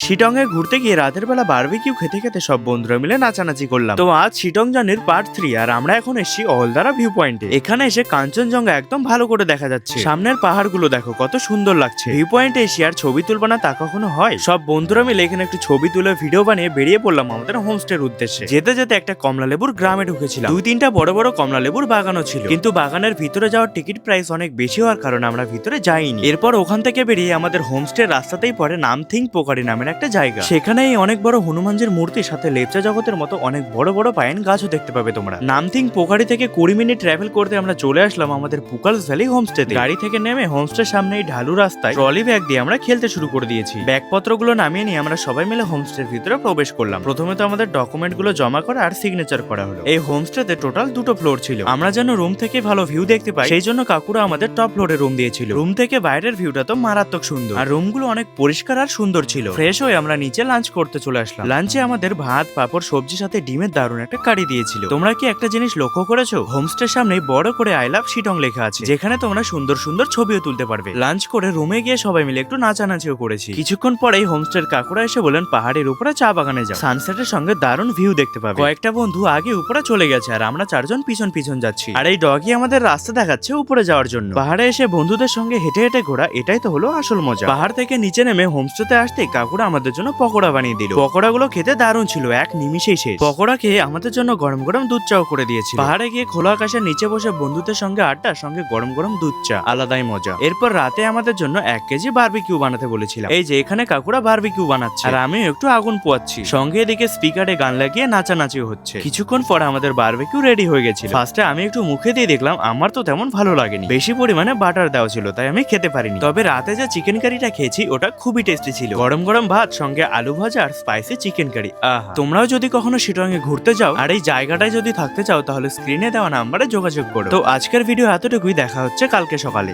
শিটং এ ঘুরতে গিয়ে রাতের বেলা বারবিকিউ খেতে খেতে সব বন্ধুরা মিলে নাচানাচি করলাম। তো আজ শিটং জার্নির পার্ট 3 আর আমরা এখন এসেছি অলদারা ভিউ পয়েন্টে। এখানে এসে কাঞ্চনজঙ্ঘা একদম ভালো করে দেখা যাচ্ছে। সামনের পাহাড়গুলো দেখো কত সুন্দর লাগছে। ভিউ পয়েন্টে এসে আর ছবি তুলবা না তা কখনো হয়? সব বন্ধুরা মিলে এখানে একটু ছবি তুলে ভিডিও বানিয়ে বেরিয়ে পড়লাম আমাদের হোমস্টের উদ্দেশ্যে। যেতে যেতে একটা কমলালেবুর গ্রামে ঢুকেছিলাম। 2-3টা বড় বড় কমলালেবুর বাগানও ছিল, কিন্তু বাগানের ভিতরে যাওয়ার টিকিট প্রাইস অনেক বেশি হওয়ার কারণে আমরা ভিতরে যাইনি। এরপর ওখান থেকে বেরিয়ে আমাদের হোমস্টের রাস্তাতেই পড়ে নামথিং পোকারি নামের একটা জায়গা। সেখানে অনেক বড় হনুমানজির মূর্তির সাথে লেপচা জগতের মতো অনেক বড় বড় পাইন গাছও দেখতে পাবে তোমরা। নামথিং পোকারি থেকে 20 মিনিট ট্রাভেল করতে আমরা চলে আসলাম আমাদের পুকালস ভ্যালি হোমস্টেতে। গাড়ি থেকে নেমে হোমস্টের সামনে এই ঢালু রাস্তায় ট্রলি ব্যাগ দিয়ে আমরা খেলতে শুরু করে দিয়েছি। ব্যাগপত্রগুলো নামিয়ে নিয়ে আমরা সবাই মিলে হোমস্টের ভিতরে প্রবেশ করলাম। প্রথমে তো আমাদের ডকুমেন্টগুলো জমা করা আর সিগনেচার করা হলো। এই হোমস্টেতে টোটাল 2টো ফ্লোর ছিল। আমরা যেন রুম থেকে ভালো ভিউ দেখতে পাই সেই জন্য কাকুরা আমাদের টপ ফ্লোরে রুম দিয়েছিল। রুম থেকে বাইরের ভিউটা তো মারাত্মক সুন্দর, আর রুমগুলো অনেক পরিষ্কার আর সুন্দর ছিল। ফ্রেশ হয়ে আমরা নিচে লাঞ্চ করতে চলে আসলাম। লাঞ্চে আমাদের ভাত, পাপড়, সবজির সাথে ডিমের দারুণ একটা কারি দিয়েছিল। তোমরা কি একটা জিনিস লক্ষ্য করেছো? হোমস্টের সামনে বড় করে আই লাভ শিটং লেখা আছে, যেখানে তোমরা সুন্দর সুন্দর ছবিও তুলতে পারবে। লাঞ্চ করে রুমে গিয়ে সবাই মিলে একটু নাচানাচিও করেছি। কিছুক্ষণ পরেই হোমস্টের কাকুরা এসে বলেন পাহাড়ের উপরে চা বাগানে যাও, সানসেটের সঙ্গে দারুণ ভিউ দেখতে পাবে। কয়েকটা বন্ধু আগে উপরে চলে গেছে আর আমরা 4 জন পিছন পিছন যাচ্ছি। আর এই ডগি আমাদের রাস্তা দেখাচ্ছে উপরে যাওয়ার জন্য। পাহাড়ে এসে বন্ধুদের সঙ্গে হেঁটে হেঁটে ঘোরা, এটাই তো হলো আসল মজা। পাহাড় থেকে নিচে নেমে হোমস্টেতে আসতেই কাকুরা আমাদের জন্য পকোড়া বানিয়ে দিল। পকোড়াগুলো খেতে দারুণ ছিল, এক নিমিষেই শেষ। পকোড়া খেয়ে আমাদের জন্য গরম গরম দুধ চাও করে দিয়েছিল। পাহাড়ে গিয়ে খোলা আকাশের নিচে বসে বন্ধুদের সঙ্গে আড্ডা, সঙ্গে গরম গরম দুধ চা, আলাদাই মজা। এরপর রাতে আমাদের জন্য 1 কেজি বারবিকিউ বানাতে বলেছিলাম। এই যে এখানে কাকুরা বারবিকিউ বানাচ্ছে আর আমি একটু আগুন পোয়াচ্ছি। সঙ্গে এদিকে স্পিকারে গান লাগিয়ে নাচানাচিও হচ্ছে। কিছুক্ষণ পরে আমাদের বারবিকিউ রেডি হয়ে গেছিল। ফার্স্টে আমি একটু মুখে দিয়ে দেখলাম, আমার তো তেমন ভালো লাগেনি। বেশি পরিমাণে বাটার দেওয়া ছিল, তাই আমি খেতে পারিনি। তবে রাতে যে চিকেন কারিটা খেয়েছি ওটা খুবই টেস্টি ছিল। গরম গরম ভাত, সঙ্গে আলু ভাজা আর স্পাইসি চিকেন কারি। আহা! তোমরাও যদি কখনো শিটং এ ঘুরতে যাও আর এই জায়গাটায় যদি থাকতে চাও তাহলে স্ক্রিনে দেওয়া নাম্বারে যোগাযোগ করো। তো আজকের ভিডিও এতটুকুই, দেখা হচ্ছে কালকে সকালে।